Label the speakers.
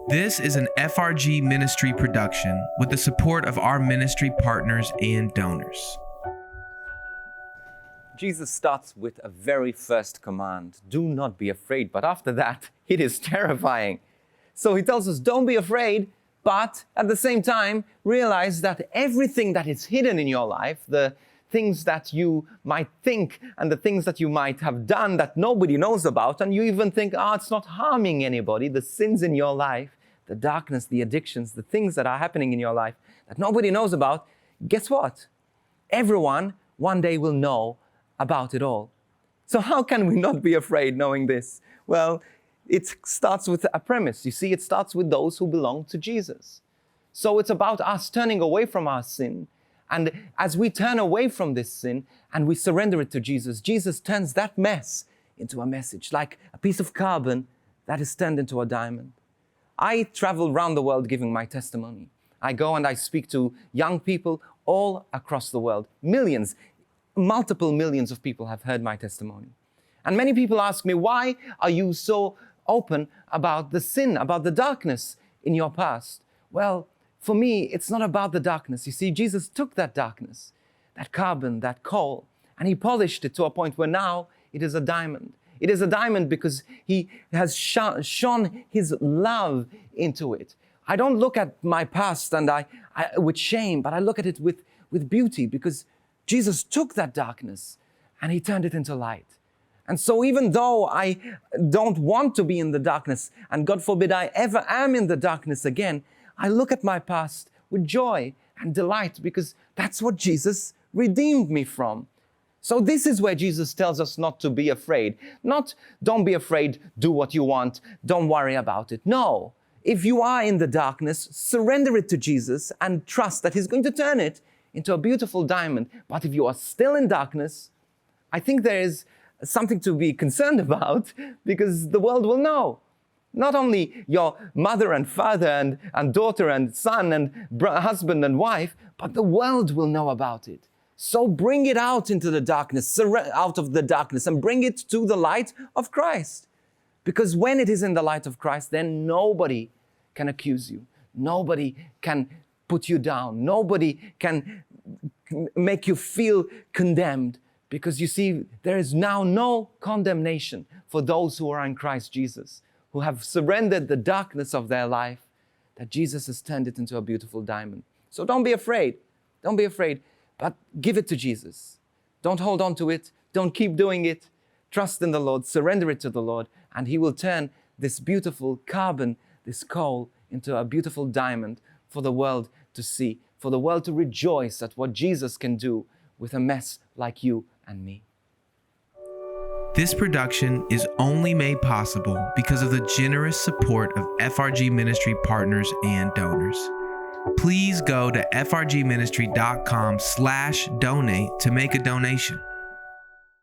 Speaker 1: This is an FRG ministry production with the support of our ministry partners and donors.
Speaker 2: Jesus starts with a very first command, do not be afraid. But after that, it is terrifying. So he tells us, don't be afraid, but at the same time, realize that everything that is hidden in your life, the things that you might think and the things that you might have done that nobody knows about, and you even think, it's not harming anybody, the sins in your life, the darkness, the addictions, the things that are happening in your life that nobody knows about, guess what? Everyone one day will know about it all. So how can we not be afraid knowing this? Well, it starts with a premise. You see, it starts with those who belong to Jesus. So it's about us turning away from our sin. And as we turn away from this sin and we surrender it to Jesus, Jesus turns that mess into a message, like a piece of carbon that is turned into a diamond. I travel around the world giving my testimony. I go and I speak to young people all across the world. Millions, multiple millions of people have heard my testimony. And many people ask me, why are you so open about the sin, about the darkness in your past? Well, for me, it's not about the darkness. You see, Jesus took that darkness, that carbon, that coal, and he polished it to a point where now it is a diamond. It is a diamond because he has shone his love into it. I don't look at my past and I with shame, but I look at it with beauty because Jesus took that darkness and he turned it into light. And so even though I don't want to be in the darkness, and God forbid I ever am in the darkness again, I look at my past with joy and delight because that's what Jesus redeemed me from. So this is where Jesus tells us not to be afraid. Not, don't be afraid, do what you want, don't worry about it. No, if you are in the darkness, surrender it to Jesus and trust that he's going to turn it into a beautiful diamond. But if you are still in darkness, I think there is something to be concerned about because the world will know. Not only your mother and father and daughter and son and husband and wife, but the world will know about it. So bring it out into the darkness, out of the darkness, and bring it to the light of Christ. Because when it is in the light of Christ, then nobody can accuse you. Nobody can put you down. Nobody can make you feel condemned. Because you see, there is now no condemnation for those who are in Christ Jesus, who have surrendered the darkness of their life, that Jesus has turned it into a beautiful diamond. So don't be afraid. Don't be afraid, but give it to Jesus. Don't hold on to it. Don't keep doing it. Trust in the Lord. Surrender it to the Lord, and he will turn this beautiful carbon, this coal, into a beautiful diamond for the world to see, for the world to rejoice at what Jesus can do with a mess like you and me.
Speaker 1: This production is only made possible because of the generous support of FRG Ministry partners and donors. Please go to frgministry.com/donate to make a donation.